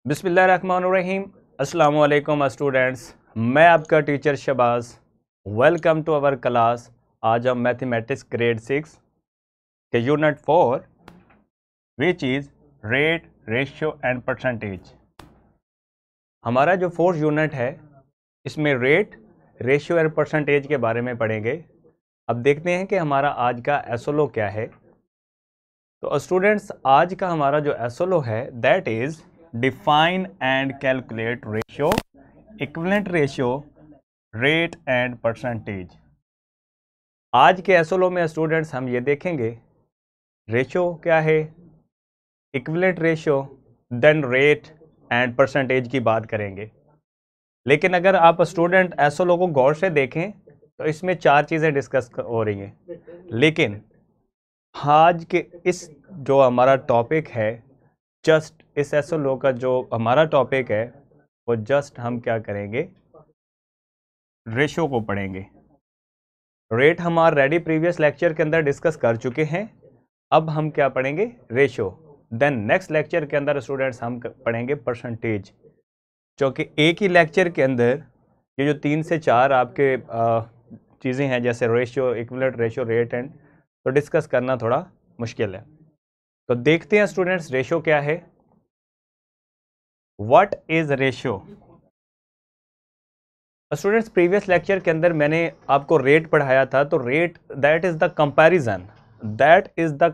बिस्मिल्लाहिर्रहमानिर्रहीम। अस्सलामु अलैकुम स्टूडेंट्स, मैं आपका teacher Shahbaz. Welcome to our class. आज हम मैथमेटिक्स ग्रेड 6 के unit 4 which is rate, ratio and percentage. हमारा जो फोर्थ यूनिट है इसमें रेट, रेशियो एंड परसेंटेज के बारे में पढ़ेंगे। अब देखते हैं कि हमारा आज का एसओलो क्या है। तो स्टूडेंट्स, आज का हमारा जो एसओलो है that is define and calculate ratio, equivalent ratio, rate and percentage. आज के एसओलो में स्टूडेंट्स हम ये देखेंगे रेशियो क्या है, equivalent ratio, then rate and percentage की बात करेंगे। लेकिन अगर आप स्टूडेंट एसओलो को गौर से देखें तो इसमें चार चीज़ें डिस्कस हो रही हैं। लेकिन आज के इस जो हमारा टॉपिक है, जस्ट इस एसओलो का जो हमारा टॉपिक है वो जस्ट हम क्या करेंगे, रेशियो को पढ़ेंगे। रेट हम ऑलरेडी प्रीवियस लेक्चर के अंदर डिस्कस कर चुके हैं। अब हम क्या पढ़ेंगे, रेशियो। देन नेक्स्ट लेक्चर के अंदर स्टूडेंट्स हम पढ़ेंगे परसेंटेज, क्योंकि एक ही लेक्चर के अंदर ये जो 3 से 4 आपके चीज़ें हैं जैसे ratio, equivalent ratio, rate and, तो डिस्कस करना थोड़ा मुश्किल है। तो देखते हैं स्टूडेंट्स रेशियो क्या है। What is ratio? Students, previous lecture के अंदर मैंने आपको रेट पढ़ाया था। तो rate that is the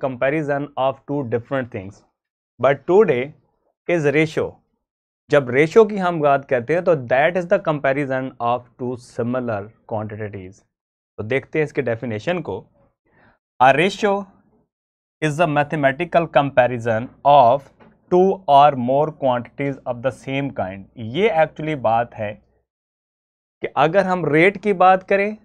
comparison of two different things, but today is ratio. जब रेशियो की हम बात करते हैं तो that is the comparison of two similar quantities. तो देखते हैं इसके डेफिनेशन को। A ratio is the mathematical comparison of two or more quantities of the same kind. ये एक्चुअली बात है कि अगर हम रेट की बात करें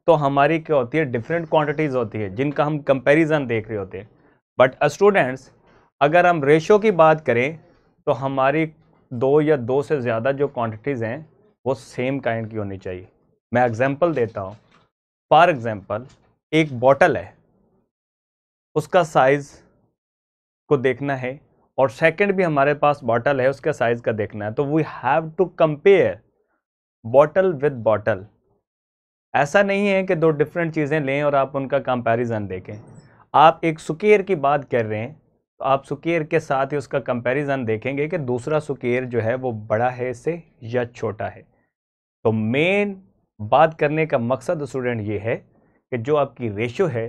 तो हमारी क्या होती है, डिफरेंट क्वांटिटीज होती है जिनका हम कंपैरिजन देख रहे होते हैं। बट स्टूडेंट्स, अगर हम रेशियो की बात करें तो हमारी दो या दो से ज़्यादा जो क्वांटिटीज़ हैं वो सेम काइंड की होनी चाहिए। मैं एग्जांपल देता हूँ। फॉर एग्जांपल, एक बॉटल है, उसका साइज़ को देखना है, और सेकंड भी हमारे पास बॉटल है, उसका साइज़ का देखना है। तो we have to compare bottle with bottle. ऐसा नहीं है कि दो डिफरेंट चीज़ें लें और आप उनका कंपैरिजन देखें। आप एक सुकेर की बात कर रहे हैं तो आप सुकेर के साथ ही उसका कंपैरिजन देखेंगे कि दूसरा सुकेर जो है वो बड़ा है इससे या छोटा है। तो मेन बात करने का मकसद स्टूडेंट ये है कि जो आपकी रेशियो है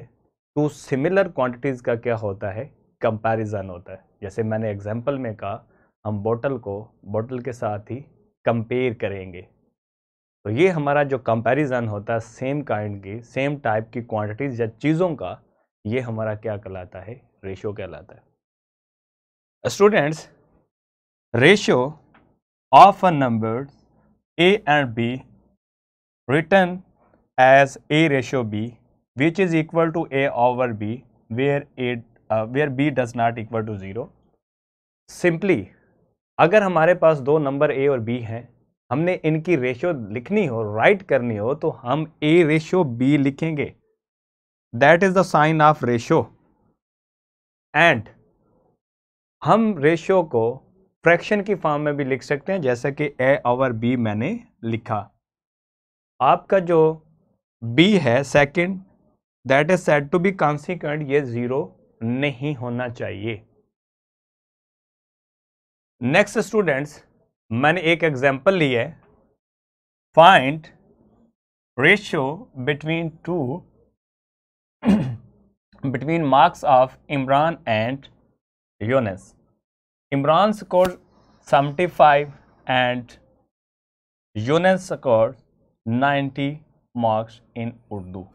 टू सिमिलर क्वांटिटीज़ का क्या होता है, कंपैरिजन होता है। जैसे मैंने एग्जांपल में कहा, हम बॉटल को बॉटल के साथ ही कंपेयर करेंगे। तो ये हमारा जो कंपैरिजन होता है सेम काइंड की, सेम टाइप की क्वांटिटीज या चीज़ों का, ये हमारा क्या कहलाता है, रेशियो कहलाता है। Students, ratio of a numbers a and b written as a ratio b which is equal to a over b where b does not equal to 0. Simply अगर हमारे पास दो नंबर a और b हैं, हमने इनकी ratio लिखनी हो, right करनी हो, तो हम a रेशियो b लिखेंगे। That is the sign of ratio. And हम रेशियो को फ्रैक्शन की फॉर्म में भी लिख सकते हैं, जैसे कि a ओवर b मैंने लिखा। आपका जो b है second, that is said to be consequent, ये 0 नहीं होना चाहिए। नेक्स्ट स्टूडेंट्स, मैंने एक एग्जांपल लिया है। Find ratio between between marks of Imran and Yunus. Imran scored 75 and Yunus scored 90 marks in Urdu.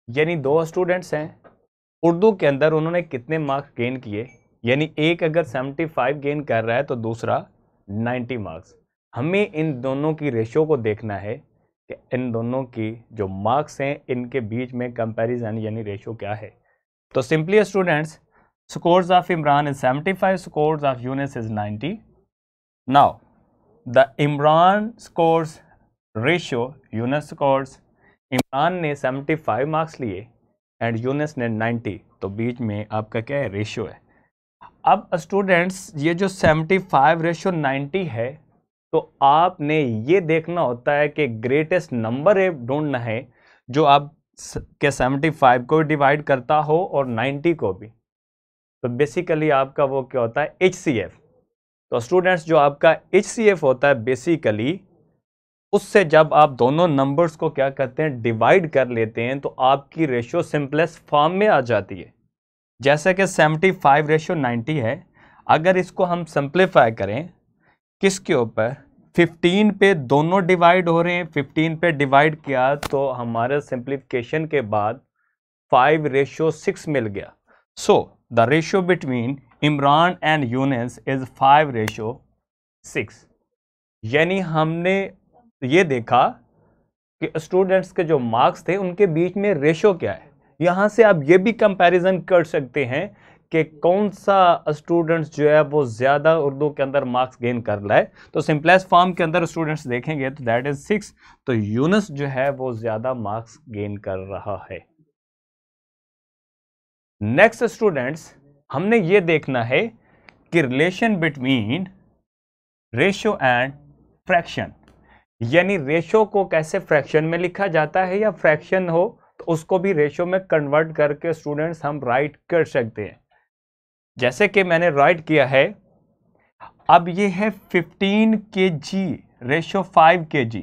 यानी दो स्टूडेंट्स हैं, उर्दू के अंदर उन्होंने कितने मार्क्स गेन किए, यानी एक अगर 75 गेन कर रहा है तो दूसरा 90 मार्क्स। हमें इन दोनों की रेशियो को देखना है कि इन दोनों की जो मार्क्स हैं इनके बीच में कंपैरिजन यानी रेशियो क्या है। तो simply students, scores of Imran is 75, scores of Yunus is 90. Now the Imran scores ratio, Yunus scores, Imran ने 75 मार्क्स लिए एंड यूनस ने 90, तो बीच में आपका क्या है, रेशियो है। अब स्टूडेंट्स ये जो 75:90 है, तो आपने ये देखना होता है कि ग्रेटेस्ट नंबर है ढूंढना है जो आप के 75 को डिवाइड करता हो और 90 को भी। तो बेसिकली आपका वो क्या होता है, HCF। तो स्टूडेंट्स जो आपका HCF होता है बेसिकली, उससे जब आप दोनों नंबर्स को क्या करते हैं, डिवाइड कर लेते हैं, तो आपकी रेशियो सिंपलेस्ट फॉर्म में आ जाती है। जैसे कि 75:90 है, अगर इसको हम सिंप्लीफाई करें किसके ऊपर, 15 पे दोनों डिवाइड हो रहे हैं, 15 पे डिवाइड किया तो हमारे सिंप्लीफिकेशन के बाद 5:6 मिल गया। So the ratio between Imran and Younis is 5:6। यानी हमने ये देखा कि स्टूडेंट्स के जो मार्क्स थे उनके बीच में रेशियो क्या है। यहां से आप ये भी कंपैरिजन कर सकते हैं कि कौन सा स्टूडेंट्स जो है वो ज़्यादा उर्दू के अंदर मार्क्स गेन कर रहा है। तो सिंपलेस्ट फॉर्म के अंदर स्टूडेंट्स देखेंगे तो दैट इज 6, तो यूनुस जो है वो ज़्यादा मार्क्स गेन कर रहा है। नेक्स्ट स्टूडेंट्स, हमने ये देखना है कि relation between ratio and fraction, यानी रेशियो को कैसे फ्रैक्शन में लिखा जाता है, या फ्रैक्शन हो तो उसको भी रेशियो में कन्वर्ट करके स्टूडेंट्स हम राइट कर सकते हैं। जैसे कि मैंने राइट किया है, अब ये है 15 kg रेशियो 5 kg,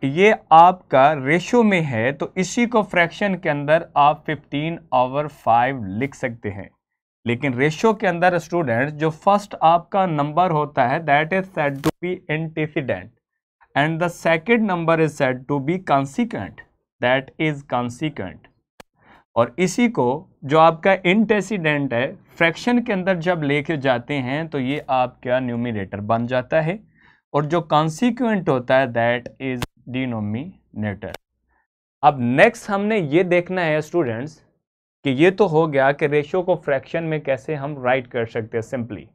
ये आपका रेशियो में है, तो इसी को फ्रैक्शन के अंदर आप 15/5 लिख सकते हैं। लेकिन रेशियो के अंदर स्टूडेंट जो फर्स्ट आपका नंबर होता है that is said to be antecedent and the second number is said to be consequent, that is consequent. और इसी को जो आपका एंटीसीडेंट है फ्रैक्शन के अंदर जब लेके जाते हैं तो ये आपका न्यूमिनेटर बन जाता है, और जो कंसीक्वेंट होता है दैट इज डिनोमिनेटर। अब नेक्स्ट हमने ये देखना है स्टूडेंट्स कि ये तो हो गया कि रेशियो को फ्रैक्शन में कैसे हम राइट कर सकते हैं सिंपली,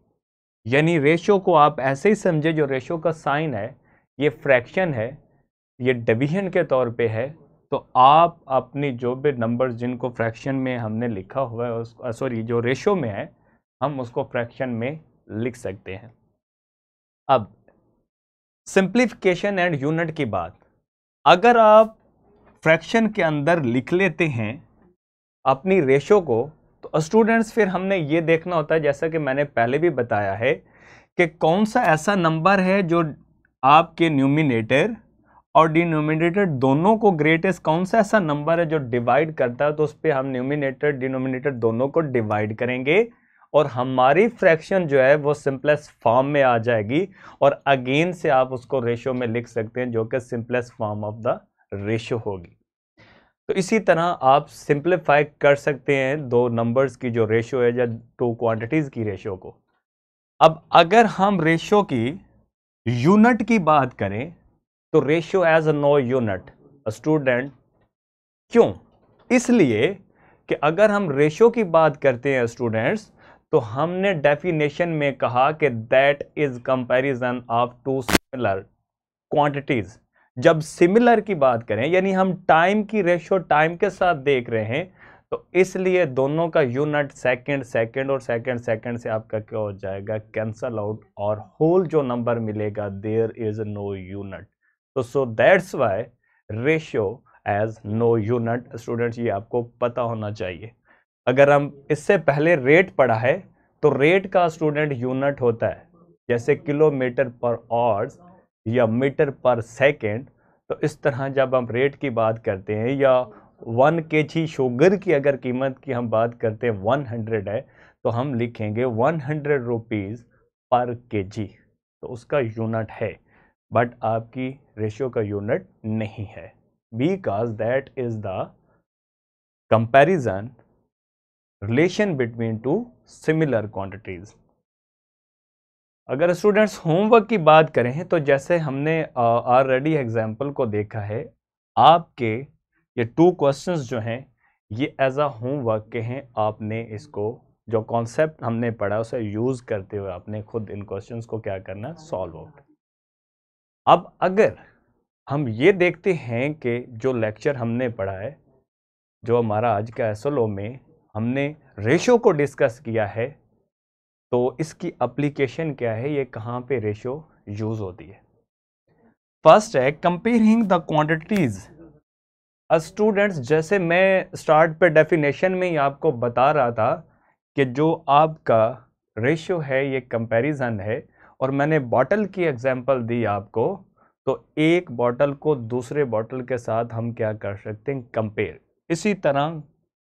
यानी रेशियो को आप ऐसे ही समझे, जो रेशियो का साइन है ये फ्रैक्शन है, ये डिवीजन के तौर पे है, तो आप अपनी जो भी नंबर्स जिनको फ्रैक्शन में हमने लिखा हुआ है उसको, सॉरी जो रेशियो में है हम उसको फ्रैक्शन में लिख सकते हैं। अब सिंप्लीफिकेशन एंड यूनिट की बात, अगर आप फ्रैक्शन के अंदर लिख लेते हैं अपनी रेशियो को, तो स्टूडेंट्स फिर हमने ये देखना होता है, जैसा कि मैंने पहले भी बताया है, कि कौन सा ऐसा नंबर है जो आपके न्यूमिनेटर और डिनोमिनेटर दोनों को, ग्रेटेस्ट कौन सा ऐसा नंबर है जो डिवाइड करता है, तो उस पर हम न्यूमिनेटर डिनोमिनेटर दोनों को डिवाइड करेंगे और हमारी फ्रैक्शन जो है वो सिंपलेस्ट फॉर्म में आ जाएगी, और अगेन से आप उसको रेशियो में लिख सकते हैं जो कि simplest form of the ratio होगी। तो इसी तरह आप सिंप्लीफाई कर सकते हैं दो नंबर्स की जो रेशियो है या टू क्वांटिटीज की रेशियो को। अब अगर हम रेशियो की यूनिट की बात करें तो ratio has no unit student, क्यों? इसलिए कि अगर हम रेशियो की बात करते हैं स्टूडेंट्स, तो हमने डेफिनेशन में कहा कि that is comparison of two similar quantities. जब सिमिलर की बात करें यानी हम टाइम की रेशियो टाइम के साथ देख रहे हैं, तो इसलिए दोनों का यूनिट सेकंड सेकंड और सेकंड सेकंड से आपका क्या हो जाएगा, कैंसल आउट, और होल जो नंबर मिलेगा देयर इज नो यूनिट। तो so that's why ratio has no unit. Students ये आपको पता होना चाहिए। अगर हम इससे पहले रेट पढ़ा है, तो रेट का स्टूडेंट यूनिट होता है जैसे किलोमीटर पर आवर्स या मीटर पर सेकेंड। तो इस तरह जब हम रेट की बात करते हैं, या 1 kg शुगर की अगर कीमत की हम बात करते हैं 100 है, तो हम लिखेंगे 100 रुपीज़ पर kg, तो उसका यूनिट है, बट आपकी रेशियो का यूनिट नहीं है, because that is the comparison relation between two similar quantities. अगर स्टूडेंट्स होमवर्क की बात करें तो जैसे हमने ऑलरेडी एग्जाम्पल को देखा है, आपके ये 2 क्वेश्चंस जो हैं ये एज अ होमवर्क के हैं। आपने इसको जो कॉन्सेप्ट हमने पढ़ा उसे यूज़ करते हुए आपने खुद इन क्वेश्चंस को क्या करना, सॉल्व आउट। अब अगर हम ये देखते हैं कि जो लेक्चर हमने पढ़ा है, जो हमारा आज का एसएलओ में हमने रेशियो को डिस्कस किया है, तो इसकी एप्लीकेशन क्या है, ये कहाँ पे रेशियो यूज होती है? फर्स्ट है कंपेयरिंग द क्वांटिटीज। स्टूडेंट्स, जैसे मैं स्टार्ट पे डेफिनेशन में ही आपको बता रहा था कि जो आपका रेशियो है ये कंपैरिजन है, और मैंने बॉटल की एग्जांपल दी आपको, तो एक बॉटल को दूसरे बॉटल के साथ हम क्या कर सकते हैं, कंपेयर। इसी तरह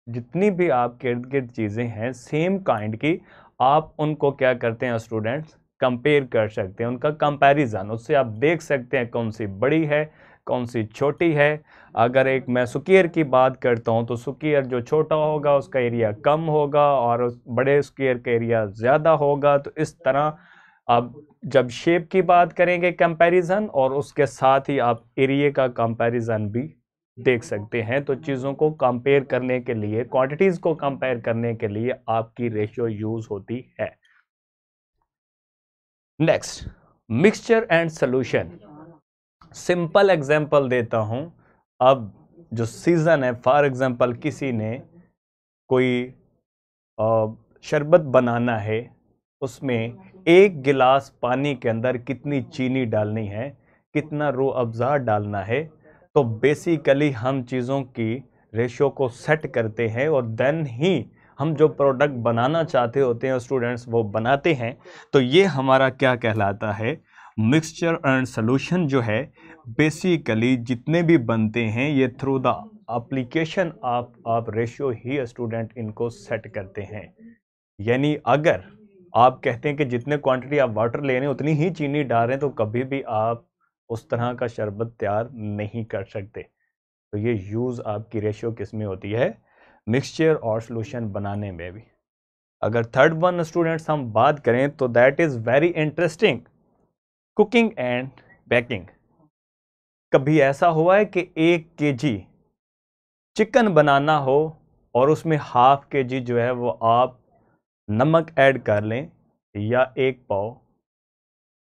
जितनी भी आपके इर्द गिर्द चीज़ें हैं सेम काइंड की, आप उनको क्या करते हैं स्टूडेंट्स, कंपेयर कर सकते हैं, उनका कंपैरिजन, उससे आप देख सकते हैं कौन सी बड़ी है कौन सी छोटी है। अगर एक मैं स्क्वायर की बात करता हूँ तो स्क्वायर जो छोटा होगा उसका एरिया कम होगा और उस बड़े स्क्वायर का एरिया ज़्यादा होगा। तो इस तरह आप जब शेप की बात करेंगे कंपैरिजन, और उसके साथ ही आप एरिया का कंपैरिजन भी देख सकते हैं। तो चीज़ों को कंपेयर करने के लिए, क्वांटिटीज़ को कंपेयर करने के लिए आपकी रेशियो यूज होती है। Next, mixture and solution. Simple example देता हूं। अब जो सीजन है, फॉर एग्जांपल किसी ने कोई शरबत बनाना है, उसमें एक गिलास पानी के अंदर कितनी चीनी डालनी है, कितना रूह अफ़ज़ा डालना है। तो बेसिकली हम चीज़ों की रेशियो को सेट करते हैं और देन ही हम जो प्रोडक्ट बनाना चाहते होते हैं स्टूडेंट्स वो बनाते हैं। तो ये हमारा क्या कहलाता है, मिक्सचर एंड सॉल्यूशन जो है, बेसिकली जितने भी बनते हैं ये थ्रू द एप्लीकेशन आप रेशियो ही स्टूडेंट इनको सेट करते हैं। यानी अगर आप कहते हैं कि जितने क्वांटिटी आप वाटर ले रहे हैं उतनी ही चीनी डाल रहे हैं, तो कभी भी आप उस तरह का शरबत तैयार नहीं कर सकते। तो ये यूज़ आपकी रेशियो किस में होती है, मिक्सचर और सॉल्यूशन बनाने में भी। अगर थर्ड वन स्टूडेंट्स हम बात करें तो that is very interesting, cooking and baking. कभी ऐसा हुआ है कि 1 kg चिकन बनाना हो और उसमें ½ kg जो है वो आप नमक ऐड कर लें, या 1 पाव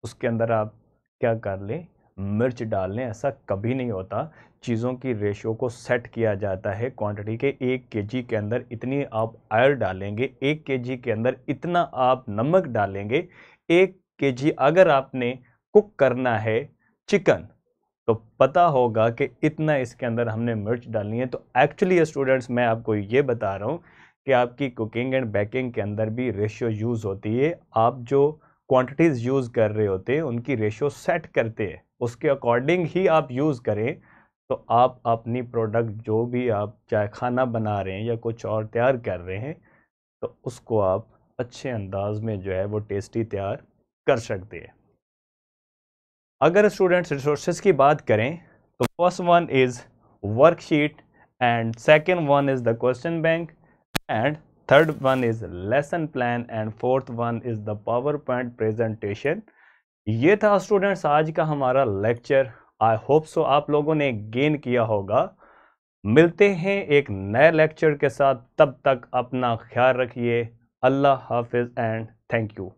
उसके अंदर आप क्या कर लें, मिर्च डाल लें? ऐसा कभी नहीं होता। चीज़ों की रेशियो को सेट किया जाता है क्वांटिटी के। 1 kg के अंदर इतनी आप आयल डालेंगे, 1 kg के अंदर इतना आप नमक डालेंगे। 1 kg अगर आपने कुक करना है चिकन, तो पता होगा कि इतना इसके अंदर हमने मिर्च डालनी है। तो एक्चुअली स्टूडेंट्स, मैं आपको ये बता रहा हूँ कि आपकी कुकिंग एंड बेकिंग के अंदर भी रेशियो यूज़ होती है। आप जो क्वांटिटीज़ यूज़ कर रहे होते हैं उनकी रेशियो सेट करते हैं, उसके अकॉर्डिंग ही आप यूज़ करें। तो आप अपनी प्रोडक्ट जो भी आप चाहे खाना बना रहे हैं या कुछ और तैयार कर रहे हैं, तो उसको आप अच्छे अंदाज में जो है वो टेस्टी तैयार कर सकते हैं। अगर स्टूडेंट्स रिसोर्सेज की बात करें तो first one is worksheet, and second one is the question bank, and third one is lesson plan, and fourth one is the power point presentation. ये था स्टूडेंट्स आज का हमारा लेक्चर। आई होप सो आप लोगों ने गेन किया होगा। मिलते हैं एक नए लेक्चर के साथ, तब तक अपना ख्याल रखिए। अल्लाह हाफिज़ एंड थैंक यू।